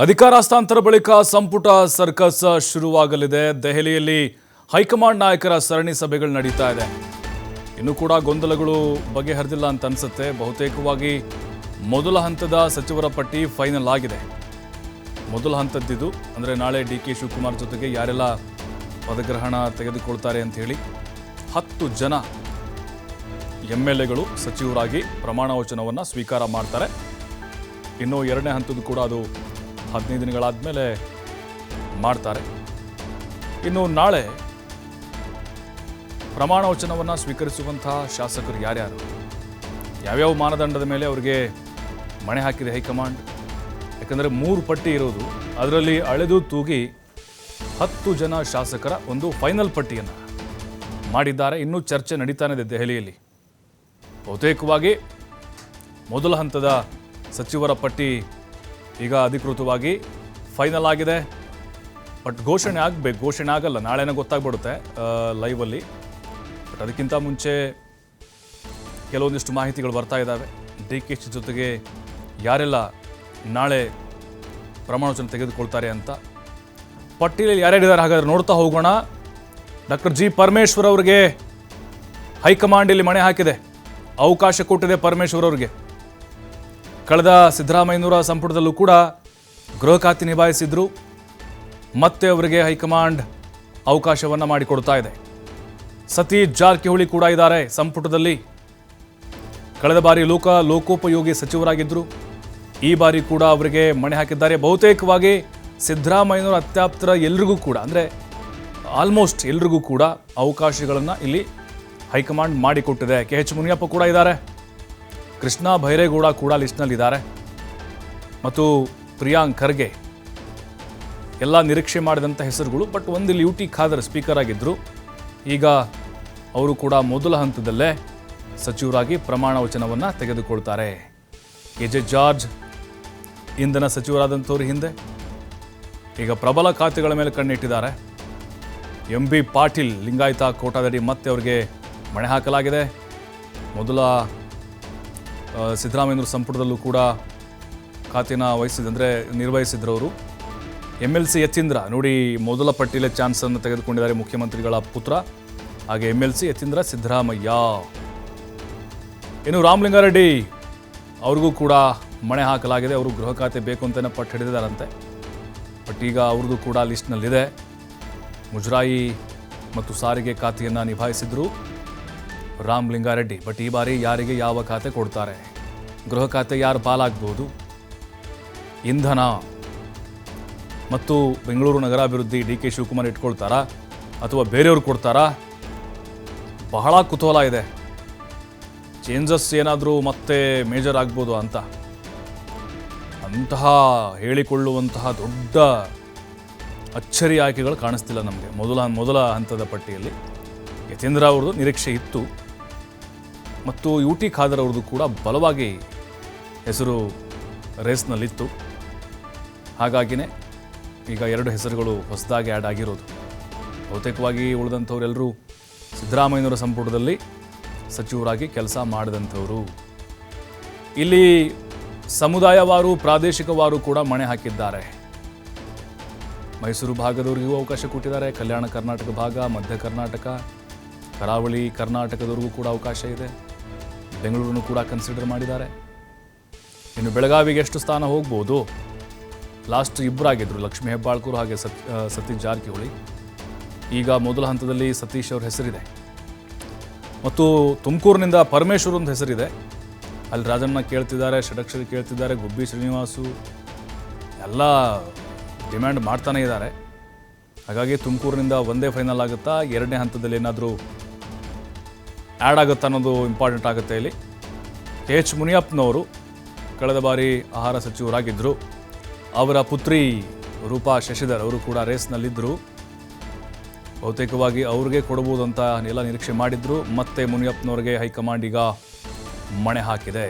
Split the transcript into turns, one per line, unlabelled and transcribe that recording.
ಅಧಿಕಾರ ಹಸ್ತಾಂತರ ಬಳಿಕ ಸಂಪುಟ ಸರ್ಕಸ್ ಶುರುವಾಗಲಿದೆ. ದೆಹಲಿಯಲ್ಲಿ ಹೈಕಮಾಂಡ್ ನಾಯಕರ ಸರಣಿ ಸಭೆಗಳು ನಡೀತಾ ಇದೆ. ಇನ್ನೂ ಕೂಡ ಗೊಂದಲಗಳು ಬಗೆಹರಿದಿಲ್ಲ ಅಂತ ಅನ್ಸುತ್ತೆ. ಬಹುತೇಕವಾಗಿ ಮೊದಲ ಹಂತದ ಸಚಿವರ ಪಟ್ಟಿ ಫೈನಲ್ ಆಗಿದೆ. ಮೊದಲ ಹಂತದ್ದಿದು ಅಂದರೆ ನಾಳೆ ಡಿ.ಕೆ. ಶಿವಕುಮಾರ್ ಜೊತೆಗೆ ಯಾರೆಲ್ಲ ಪದಗ್ರಹಣ ತೆಗೆದುಕೊಳ್ತಾರೆ ಅಂತ ಹೇಳಿ 10 ಜನ MLAಗಳು ಸಚಿವರಾಗಿ ಪ್ರಮಾಣ ವಚನವನ್ನು ಸ್ವೀಕಾರ ಮಾಡ್ತಾರೆ. ಇನ್ನು ಎರಡನೇ ಹಂತದ್ದು ಕೂಡ ಅದು 15 ದಿನಗಳಾದ ಮೇಲೆ ಮಾಡ್ತಾರೆ. ಇನ್ನು ನಾಳೆ ಪ್ರಮಾಣ ವಚನವನ್ನು ಸ್ವೀಕರಿಸುವಂತಹ ಶಾಸಕರು ಯಾರ್ಯಾರು, ಯಾವ್ಯಾವ ಮಾನದಂಡದ ಮೇಲೆ ಅವರಿಗೆ ಮಣೆ ಹಾಕಿದೆ ಹೈಕಮಾಂಡ್. ಯಾಕಂದರೆ 3 ಪಟ್ಟಿ ಇರೋದು, ಅದರಲ್ಲಿ ಅಳೆದು ತೂಗಿ 10 ಜನ ಶಾಸಕರ ಒಂದು ಫೈನಲ್ ಪಟ್ಟಿಯನ್ನು ಮಾಡಿದ್ದಾರೆ. ಇನ್ನೂ ಚರ್ಚೆ ನಡೀತಾನೆ ಇದೆ ದೆಹಲಿಯಲ್ಲಿ. ಬಹುತೇಕವಾಗಿ ಮೊದಲ ಹಂತದ ಸಚಿವರ ಪಟ್ಟಿ ಈಗ ಅಧಿಕೃತವಾಗಿ ಫೈನಲ್ ಆಗಿದೆ. ಬಟ್ ಘೋಷಣೆ ಆಗಬೇಕು, ಘೋಷಣೆ ಆಗಲ್ಲ, ನಾಳೆನೇ ಗೊತ್ತಾಗ್ಬಿಡುತ್ತೆ ಲೈವಲ್ಲಿ. ಬಟ್ ಅದಕ್ಕಿಂತ ಮುಂಚೆ ಕೆಲವೊಂದಿಷ್ಟು ಮಾಹಿತಿಗಳು ಬರ್ತಾ ಇದ್ದಾವೆ. ಡಿ.ಕೆ. ಜೊತೆಗೆ ಯಾರೆಲ್ಲ ನಾಳೆ ಪ್ರಮಾಣವಚನ ತೆಗೆದುಕೊಳ್ತಾರೆ ಅಂತ. ಪಟ್ಟಿಯಲ್ಲಿ ಯಾರ್ಯಾರಿದ್ದಾರೆ ಹಾಗಾದ್ರೆ ನೋಡ್ತಾ ಹೋಗೋಣ. Doctor G. ಪರಮೇಶ್ವರ್ ಅವರಿಗೆ ಹೈಕಮಾಂಡ್ ಇಲ್ಲಿ ಮಣೆ ಹಾಕಿದೆ, ಅವಕಾಶ ಕೊಟ್ಟಿದೆ ಪರಮೇಶ್ವರ್ ಅವರಿಗೆ. ಕಳೆದ ಸಿದ್ದರಾಮಯ್ಯನವರ ಸಂಪುಟದಲ್ಲೂ ಕೂಡ ಗೃಹ ಖಾತೆ ನಿಭಾಯಿಸಿದ್ರು. ಮತ್ತೆ ಅವರಿಗೆ ಹೈಕಮಾಂಡ್ ಅವಕಾಶವನ್ನು ಮಾಡಿಕೊಡ್ತಾ ಇದೆ. ಸತೀಶ್ ಜಾರಕಿಹೊಳಿ ಕೂಡ ಇದ್ದಾರೆ ಸಂಪುಟದಲ್ಲಿ. ಕಳೆದ ಬಾರಿ ಲೋಕೋಪಯೋಗಿ ಸಚಿವರಾಗಿದ್ದರು. ಈ ಬಾರಿ ಕೂಡ ಅವರಿಗೆ ಮಣೆ ಹಾಕಿದ್ದಾರೆ. ಬಹುತೇಕವಾಗಿ ಸಿದ್ದರಾಮಯ್ಯನವರ ಅತ್ಯಾಪ್ತರ ಎಲ್ರಿಗೂ ಕೂಡ, ಅಂದರೆ ಆಲ್ಮೋಸ್ಟ್ ಎಲ್ರಿಗೂ ಕೂಡ ಅವಕಾಶಗಳನ್ನು ಇಲ್ಲಿ ಹೈಕಮಾಂಡ್ ಮಾಡಿಕೊಟ್ಟಿದೆ. ಕೆ.ಎಚ್. ಮುನಿಯಪ್ಪ ಕೂಡ ಇದ್ದಾರೆ, ಕೃಷ್ಣ ಬೈರೇಗೌಡ ಕೂಡ ಲಿಸ್ಟ್ನಲ್ಲಿದ್ದಾರೆ, ಮತ್ತು ಪ್ರಿಯಾಂಕ್ ಖರ್ಗೆ ಎಲ್ಲ ನಿರೀಕ್ಷೆ ಮಾಡಿದಂಥ ಹೆಸರುಗಳು. ಬಟ್ ಒಂದು UT ಖಾದರ್ ಸ್ಪೀಕರ್ ಆಗಿದ್ದರು. ಈಗ ಅವರು ಕೂಡ ಮೊದಲ ಹಂತದಲ್ಲೇ ಸಚಿವರಾಗಿ ಪ್ರಮಾಣ ವಚನವನ್ನು ತೆಗೆದುಕೊಳ್ತಾರೆ. ಕೆ.ಜೆ. ಜಾರ್ಜ್ ಇಂಧನ ಸಚಿವರಾದಂಥವ್ರು ಹಿಂದೆ ಈಗ ಪ್ರಬಲ ಖಾತೆಗಳ ಮೇಲೆ ಕಣ್ಣಿಟ್ಟಿದ್ದಾರೆ. MB ಪಾಟೀಲ್ ಲಿಂಗಾಯತ ಕೋಟಾದಡಿ ಮತ್ತೆ ಅವರಿಗೆ ಮಣೆ ಹಾಕಲಾಗಿದೆ. ಮೊದಲ ಸಿದ್ದರಾಮಯ್ಯನವರ ಸಂಪುಟದಲ್ಲೂ ಕೂಡ ಖಾತೆನ ನಿರ್ವಹಿಸಿದ್ರವರು. MLC ಯತೀಂದ್ರ ನೋಡಿ, ಮೊದಲ ಪಟ್ಟಿಯಲ್ಲೇ ಚಾನ್ಸನ್ನು ತೆಗೆದುಕೊಂಡಿದ್ದಾರೆ ಮುಖ್ಯಮಂತ್ರಿಗಳ ಪುತ್ರ. ಹಾಗೆ MLC ಯತೀಂದ್ರ ಸಿದ್ದರಾಮಯ್ಯ. ಇನ್ನು ರಾಮಲಿಂಗಾರೆಡ್ಡಿ ಅವ್ರಿಗೂ ಕೂಡ ಮಣೆ ಹಾಕಲಾಗಿದೆ. ಅವರು ಗೃಹ ಖಾತೆ ಬೇಕು ಅಂತಲೇ ಪಟ್ಟು ಹಿಡಿದಿದ್ದಾರಂತೆ. ಬಟ್ ಈಗ ಅವ್ರದ್ದು ಕೂಡ ಲಿಸ್ಟ್ನಲ್ಲಿದೆ. ಮುಜರಾಯಿ ಮತ್ತು ಸಾರಿಗೆ ಖಾತೆಯನ್ನು ನಿಭಾಯಿಸಿದ್ರು ರಾಮಲಿಂಗಾರೆಡ್ಡಿ. ಬಟ್ ಈ ಬಾರಿ ಯಾರಿಗೆ ಯಾವ ಖಾತೆ ಕೊಡ್ತಾರೆ, ಗೃಹ ಖಾತೆ ಯಾರು ಪಾಲಾಗಬಹುದು, ಇಂಧನ ಮತ್ತು ಬೆಂಗಳೂರು ನಗರಾಭಿವೃದ್ಧಿ ಡಿ.ಕೆ. ಶಿವಕುಮಾರ್ ಇಟ್ಕೊಳ್ತಾರಾ ಅಥವಾ ಬೇರೆಯವ್ರು ಕೊಡ್ತಾರಾ, ಬಹಳ ಕುತೂಹಲ ಇದೆ. ಚೇಂಜಸ್ ಏನಾದರೂ ಮತ್ತೆ ಮೇಜರ್ ಆಗ್ಬೋದು ಅಂತ. ಅಂತಹ ಹೇಳಿಕೊಳ್ಳುವಂತಹ ದೊಡ್ಡ ಅಚ್ಚರಿ ಆಯ್ಕೆಗಳು ಕಾಣಿಸ್ತಿಲ್ಲ ನಮಗೆ ಮೊದಲ ಹಂತದ ಪಟ್ಟಿಯಲ್ಲಿ. ಯತೀಂದ್ರ ಅವ್ರದ್ದು ನಿರೀಕ್ಷೆ ಇತ್ತು, ಮತ್ತು UT ಖಾದರ್ ಅವ್ರದ್ದು ಕೂಡ ಬಲವಾಗಿ ಹೆಸರು ರೇಸ್ನಲ್ಲಿತ್ತು. ಹಾಗಾಗಿನೇ ಈಗ 2 ಹೆಸರುಗಳು ಹೊಸದಾಗಿ ಆ್ಯಡ್ ಆಗಿರೋದು. ಬಹುತೇಕವಾಗಿ ಉಳಿದಂಥವರೆಲ್ಲರೂ ಸಿದ್ದರಾಮಯ್ಯನವರ ಸಂಪುಟದಲ್ಲಿ ಸಚಿವರಾಗಿ ಕೆಲಸ ಮಾಡಿದಂಥವರು. ಇಲ್ಲಿ ಸಮುದಾಯವಾರು, ಪ್ರಾದೇಶಿಕವಾರು ಕೂಡ ಮಣೆ ಹಾಕಿದ್ದಾರೆ. ಮೈಸೂರು ಭಾಗದವರಿಗೂ ಅವಕಾಶ ಕೊಟ್ಟಿದ್ದಾರೆ. ಕಲ್ಯಾಣ ಕರ್ನಾಟಕ ಭಾಗ, ಮಧ್ಯ ಕರ್ನಾಟಕ, ಕರಾವಳಿ ಕರ್ನಾಟಕದವರಿಗೂ ಕೂಡ ಅವಕಾಶ ಇದೆ. ಬೆಂಗಳೂರನ್ನು ಕೂಡ ಕನ್ಸಿಡರ್ ಮಾಡಿದ್ದಾರೆ. ಇನ್ನು ಬೆಳಗಾವಿಗೆ ಎಷ್ಟು ಸ್ಥಾನ ಹೋಗ್ಬೋದು? ಲಾಸ್ಟ್ ಇಬ್ಬರಾಗಿದ್ದರು, ಲಕ್ಷ್ಮೀ ಹೆಬ್ಬಾಳ್ಕರ್ ಹಾಗೆ ಸತೀಶ್ ಜಾರಕಿಹೊಳಿ. ಈಗ ಮೊದಲ ಹಂತದಲ್ಲಿ ಸತೀಶ್ ಅವ್ರ ಹೆಸರಿದೆ, ಮತ್ತು ತುಮಕೂರಿನಿಂದ ಪರಮೇಶ್ವರ್ ಒಂದು ಹೆಸರಿದೆ. ಅಲ್ಲಿ ರಾಜಣ್ಣ ಕೇಳ್ತಿದ್ದಾರೆ, ಷಡಕ್ಷರಿ ಕೇಳ್ತಿದ್ದಾರೆ, ಗುಬ್ಬಿ ಶ್ರೀನಿವಾಸು ಎಲ್ಲ ಡಿಮ್ಯಾಂಡ್ ಮಾಡ್ತಾನೆ ಇದ್ದಾರೆ. ಹಾಗಾಗಿ ತುಮಕೂರಿನಿಂದ ಒಂದೇ ಫೈನಲ್ ಆಗುತ್ತಾ, ಎರಡನೇ ಹಂತದಲ್ಲಿ ಏನಾದರೂ ಆ್ಯಡ್ ಆಗುತ್ತಾ ಅನ್ನೋದು ಇಂಪಾರ್ಟೆಂಟ್ ಆಗುತ್ತೆ ಇಲ್ಲಿ. ಕೆ.ಎಚ್. ಮುನಿಯಪ್ಪನವರು ಕಳೆದ ಬಾರಿ ಆಹಾರ ಸಚಿವರಾಗಿದ್ದರು. ಅವರ ಪುತ್ರಿ ರೂಪಾ ಶಶಿಧರ್ ಅವರು ಕೂಡ ರೇಸ್ನಲ್ಲಿದ್ದರು. ಬಹುತೇಕವಾಗಿ ಅವ್ರಿಗೆ ಕೊಡಬಹುದು ಅಂತ ಎಲ್ಲ ನಿರೀಕ್ಷೆ ಮಾಡಿದ್ರು. ಮತ್ತೆ ಮುನಿಯಪ್ಪನವ್ರಿಗೆ ಹೈಕಮಾಂಡ್ ಈಗ ಮಣೆ ಹಾಕಿದೆ.